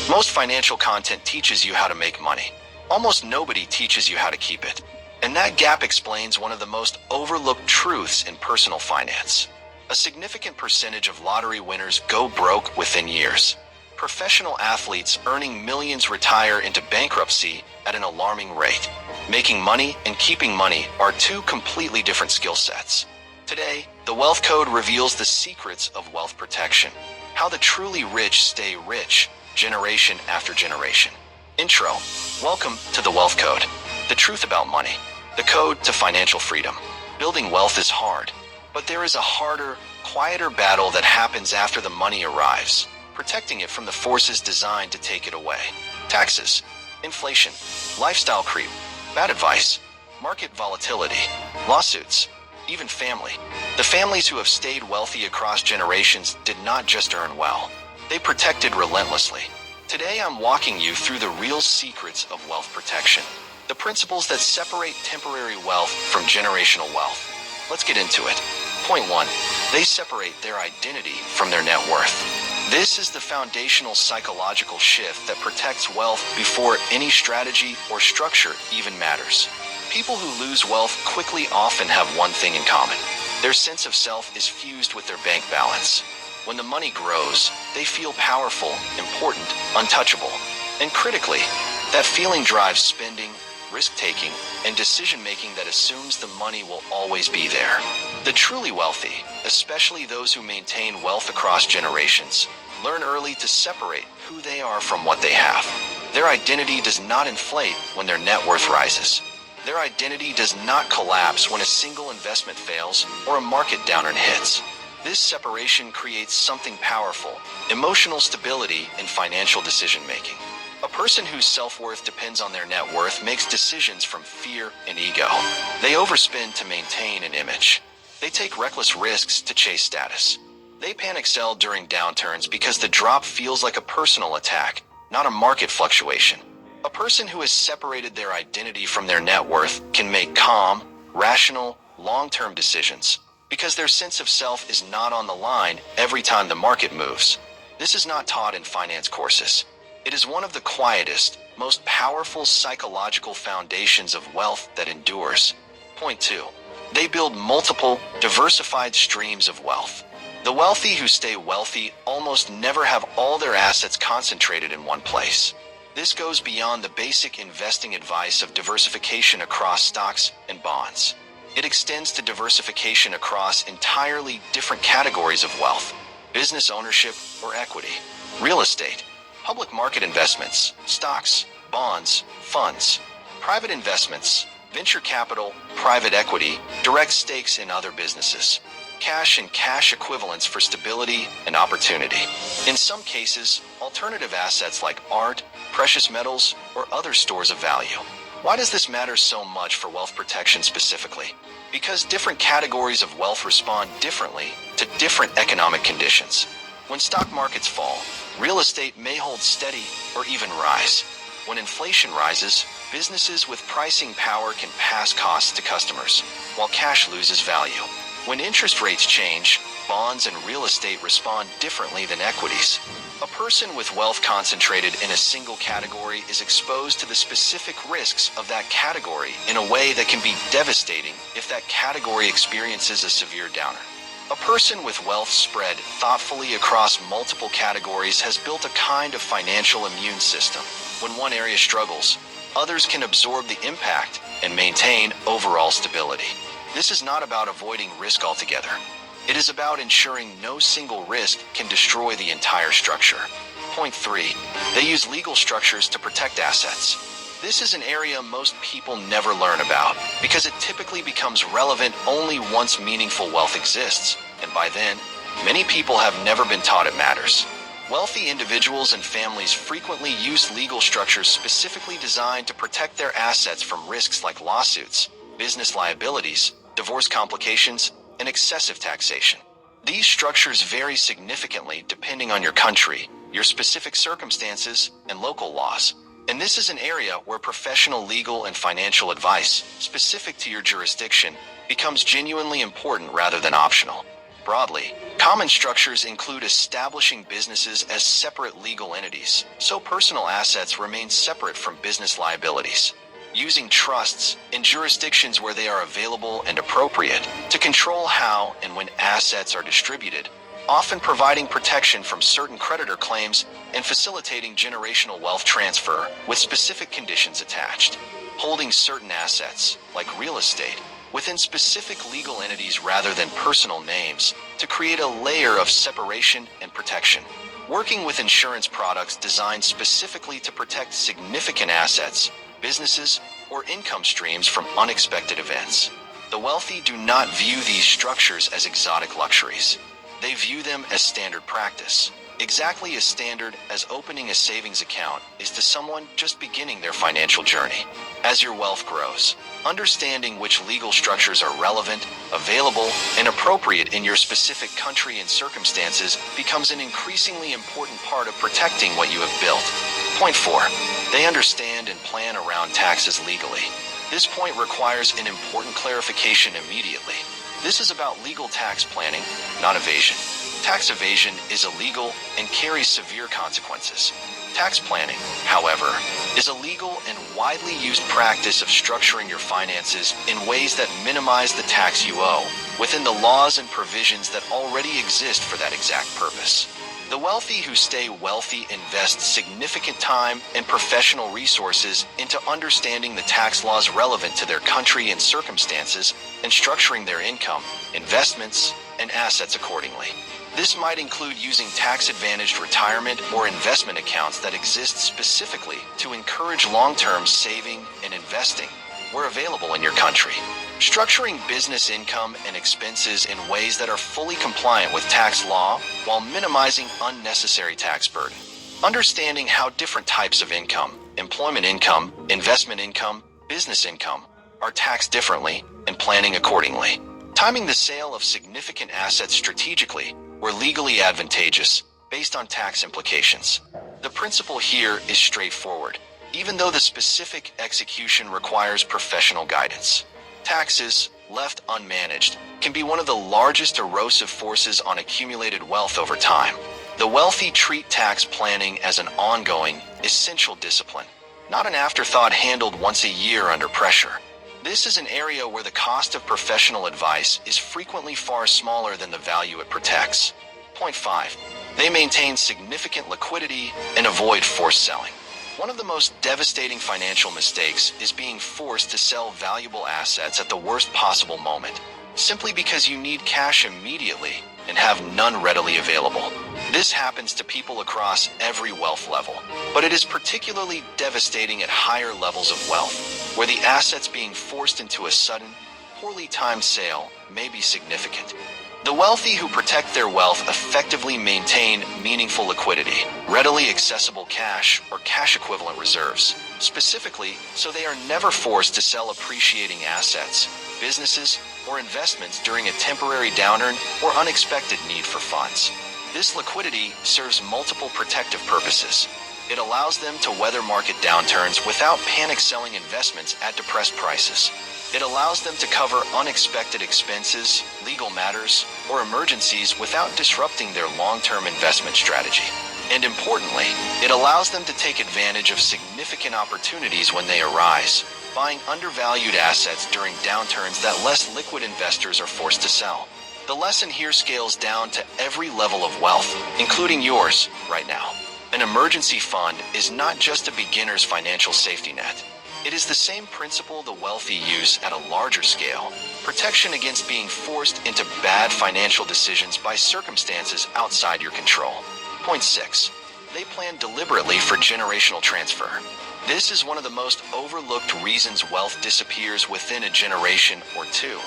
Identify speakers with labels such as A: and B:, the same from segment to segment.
A: Most financial content teaches you how to make money. Almost nobody teaches you how to keep it. And that gap explains one of the most overlooked truths in personal finance. A significant percentage of lottery winners go broke within years. Professional athletes earning millions retire into bankruptcy at an alarming rate. Making money and keeping money are two completely different skill sets. Today, the Wealth Code reveals the secrets of wealth protection. How the truly rich stay rich, generation after generation. Intro. Welcome to the Wealth Code. The truth about money. The code to financial freedom. Building wealth is hard, but there is a harder, quieter battle that happens after the money arrives, protecting it from the forces designed to take it away. Taxes, inflation, lifestyle creep, bad advice, market volatility, lawsuits, even family. The families who have stayed wealthy across generations did not just earn well. They protected relentlessly. Today I'm walking you through the real secrets of wealth protection. The principles that separate temporary wealth from generational wealth. Let's get into it. Point 1. They separate their identity from their net worth. This is the foundational psychological shift that protects wealth before any strategy or structure even matters. People who lose wealth quickly often have one thing in common. Their sense of self is fused with their bank balance. When the money grows, they feel powerful, important, untouchable. And critically, that feeling drives spending, risk-taking, and decision-making that assumes the money will always be there. The truly wealthy, especially those who maintain wealth across generations, learn early to separate who they are from what they have. Their identity does not inflate when their net worth rises. Their identity does not collapse when a single investment fails or a market downturn hits. This separation creates something powerful, emotional stability in financial decision-making. A person whose self-worth depends on their net worth makes decisions from fear and ego. They overspend to maintain an image. They take reckless risks to chase status. They panic sell during downturns because the drop feels like a personal attack, not a market fluctuation. A person who has separated their identity from their net worth can make calm, rational, long-term decisions because their sense of self is not on the line every time the market moves. This is not taught in finance courses. It is one of the quietest, most powerful psychological foundations of wealth that endures. Point 2. They build multiple, diversified streams of wealth. The wealthy who stay wealthy almost never have all their assets concentrated in one place. This goes beyond the basic investing advice of diversification across stocks and bonds. It extends to diversification across entirely different categories of wealth: business ownership or equity, real estate, public market investments, stocks, bonds, funds, private investments, venture capital, private equity, direct stakes in other businesses, cash and cash equivalents for stability and opportunity. In some cases, alternative assets like art, precious metals, or other stores of value. Why does this matter so much for wealth protection specifically? Because different categories of wealth respond differently to different economic conditions. When stock markets fall, real estate may hold steady or even rise. When inflation rises, businesses with pricing power can pass costs to customers, while cash loses value. When interest rates change, bonds and real estate respond differently than equities. A person with wealth concentrated in a single category is exposed to the specific risks of that category in a way that can be devastating if that category experiences a severe downer. A person with wealth spread thoughtfully across multiple categories has built a kind of financial immune system. When one area struggles, others can absorb the impact and maintain overall stability. This is not about avoiding risk altogether. It is about ensuring no single risk can destroy the entire structure. Point 3. They use legal structures to protect assets. This is an area most people never learn about because it typically becomes relevant only once meaningful wealth exists, and by then, many people have never been taught it matters. Wealthy individuals and families frequently use legal structures specifically designed to protect their assets from risks like lawsuits, business liabilities, divorce complications, and excessive taxation. These structures vary significantly depending on your country, your specific circumstances, and local laws. And this is an area where professional legal and financial advice, specific to your jurisdiction, becomes genuinely important rather than optional. Broadly, common structures include establishing businesses as separate legal entities, so personal assets remain separate from business liabilities. Using trusts in jurisdictions where they are available and appropriate to control how and when assets are distributed, often providing protection from certain creditor claims and facilitating generational wealth transfer with specific conditions attached. Holding certain assets, like real estate, within specific legal entities rather than personal names to create a layer of separation and protection. Working with insurance products designed specifically to protect significant assets, businesses, or income streams from unexpected events. The wealthy do not view these structures as exotic luxuries. They view them as standard practice, exactly as standard as opening a savings account is to someone just beginning their financial journey. As your wealth grows, understanding which legal structures are relevant, available, and appropriate in your specific country and circumstances becomes an increasingly important part of protecting what you have built. Point 4. They understand and plan around taxes legally. This point requires an important clarification immediately. This is about legal tax planning, not evasion. Tax evasion is illegal and carries severe consequences. Tax planning, however, is a legal and widely used practice of structuring your finances in ways that minimize the tax you owe within the laws and provisions that already exist for that exact purpose. The wealthy who stay wealthy invest significant time and professional resources into understanding the tax laws relevant to their country and circumstances and structuring their income, investments, and assets accordingly. This might include using tax-advantaged retirement or investment accounts that exist specifically to encourage long-term saving and investing where available in your country. Structuring business income and expenses in ways that are fully compliant with tax law while minimizing unnecessary tax burden. Understanding how different types of income, employment income, investment income, business income, are taxed differently and planning accordingly. Timing the sale of significant assets strategically where legally advantageous based on tax implications. The principle here is straightforward, even though the specific execution requires professional guidance. Taxes, left unmanaged, can be one of the largest erosive forces on accumulated wealth over time. The wealthy treat tax planning as an ongoing, essential discipline, not an afterthought handled once a year under pressure. This is an area where the cost of professional advice is frequently far smaller than the value it protects. Point 5. They maintain significant liquidity and avoid forced selling. One of the most devastating financial mistakes is being forced to sell valuable assets at the worst possible moment, simply because you need cash immediately and have none readily available. This happens to people across every wealth level, but it is particularly devastating at higher levels of wealth, where the assets being forced into a sudden, poorly timed sale may be significant. The wealthy who protect their wealth effectively maintain meaningful liquidity, readily accessible cash or cash equivalent reserves, specifically so they are never forced to sell appreciating assets, businesses, or investments during a temporary downturn or unexpected need for funds. This liquidity serves multiple protective purposes. It allows them to weather market downturns without panic selling investments at depressed prices. It allows them to cover unexpected expenses, legal matters, or emergencies without disrupting their long-term investment strategy. And importantly, it allows them to take advantage of significant opportunities when they arise, buying undervalued assets during downturns that less liquid investors are forced to sell. The lesson here scales down to every level of wealth, including yours right now. An emergency fund is not just a beginner's financial safety net. It is the same principle the wealthy use at a larger scale, protection against being forced into bad financial decisions by circumstances outside your control. Point 6. They plan deliberately for generational transfer. This is one of the most overlooked reasons wealth disappears within a generation or two,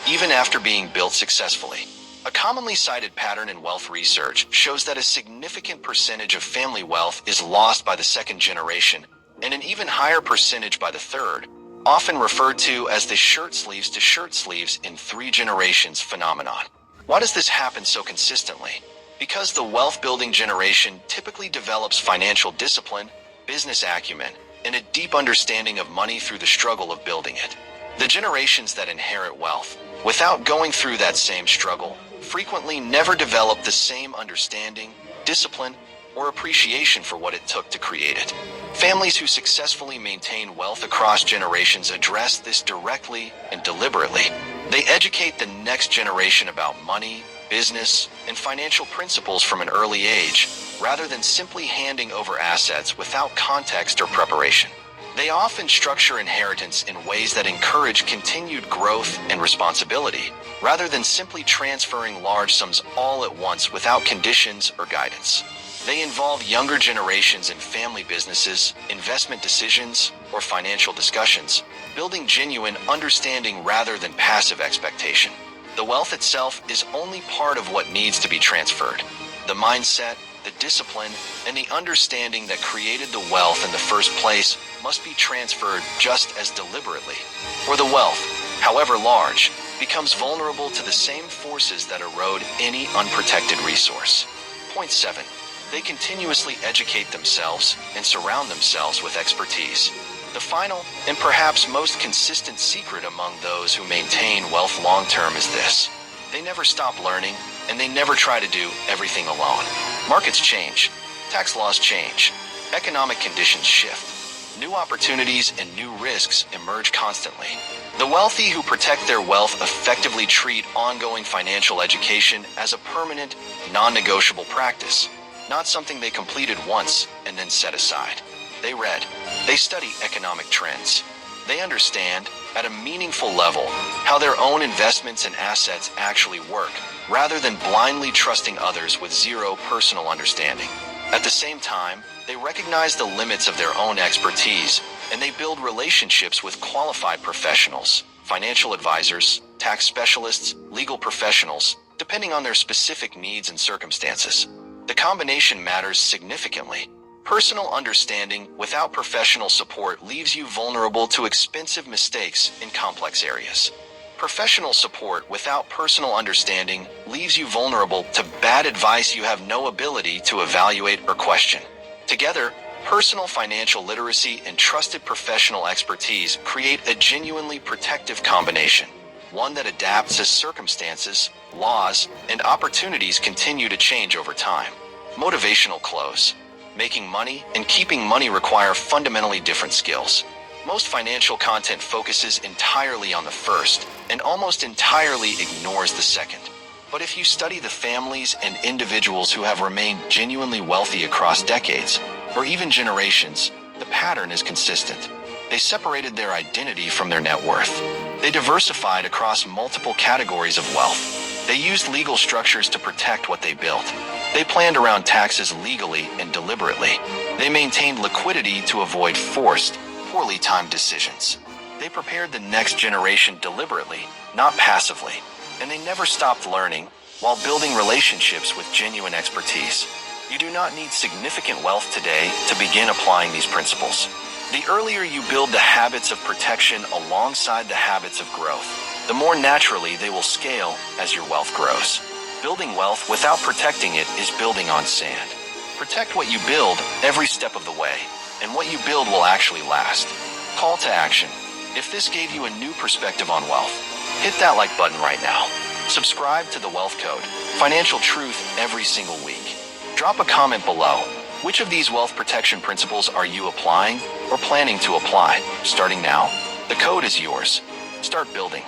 A: even after being built successfully. A commonly cited pattern in wealth research shows that a significant percentage of family wealth is lost by the second generation, and an even higher percentage by the third, often referred to as the shirt sleeves to shirt sleeves in 3 generations phenomenon. Why does this happen so consistently? Because the wealth-building generation typically develops financial discipline, business acumen, and a deep understanding of money through the struggle of building it. The generations that inherit wealth, without going through that same struggle, frequently never developed the same understanding, discipline, or appreciation for what it took to create it. Families who successfully maintain wealth across generations address this directly and deliberately. They educate the next generation about money, business, and financial principles from an early age, rather than simply handing over assets without context or preparation. They often structure inheritance in ways that encourage continued growth and responsibility, rather than simply transferring large sums all at once without conditions or guidance. They involve younger generations in family businesses, investment decisions, or financial discussions, building genuine understanding rather than passive expectation. The wealth itself is only part of what needs to be transferred. The mindset, the discipline, and the understanding that created the wealth in the first place must be transferred just as deliberately, or the wealth, however large, becomes vulnerable to the same forces that erode any unprotected resource. Point 7. They continuously educate themselves and surround themselves with expertise. The final, and perhaps most consistent secret among those who maintain wealth long-term is this: they never stop learning, and they never try to do everything alone. Markets change, tax laws change, economic conditions shift. New opportunities and new risks emerge constantly. The wealthy who protect their wealth effectively treat ongoing financial education as a permanent, non-negotiable practice, not something they completed once and then set aside. They read, they study economic trends. They understand, at a meaningful level, how their own investments and assets actually work, rather than blindly trusting others with zero personal understanding. At the same time, they recognize the limits of their own expertise, and they build relationships with qualified professionals, financial advisors, tax specialists, legal professionals, depending on their specific needs and circumstances. The combination matters significantly. Personal understanding without professional support leaves you vulnerable to expensive mistakes in complex areas. Professional support without personal understanding leaves you vulnerable to bad advice you have no ability to evaluate or question. Together, personal financial literacy and trusted professional expertise create a genuinely protective combination, one that adapts as circumstances, laws, and opportunities continue to change over time. Motivational close. Making money and keeping money require fundamentally different skills. Most financial content focuses entirely on the first and almost entirely ignores the second. But if you study the families and individuals who have remained genuinely wealthy across decades, or even generations, the pattern is consistent. They separated their identity from their net worth. They diversified across multiple categories of wealth. They used legal structures to protect what they built. They planned around taxes legally and deliberately. They maintained liquidity to avoid forced, poorly timed decisions. They prepared the next generation deliberately, not passively. And they never stopped learning while building relationships with genuine expertise. You do not need significant wealth today to begin applying these principles. The earlier you build the habits of protection alongside the habits of growth, the more naturally they will scale as your wealth grows. Building wealth without protecting it is building on sand. Protect what you build every step of the way, and what you build will actually last. Call to action. If this gave you a new perspective on wealth, hit that like button right now. Subscribe to The Wealth Code, financial truth every single week. Drop a comment below. Which of these wealth protection principles are you applying or planning to apply? Starting now, the code is yours. Start building.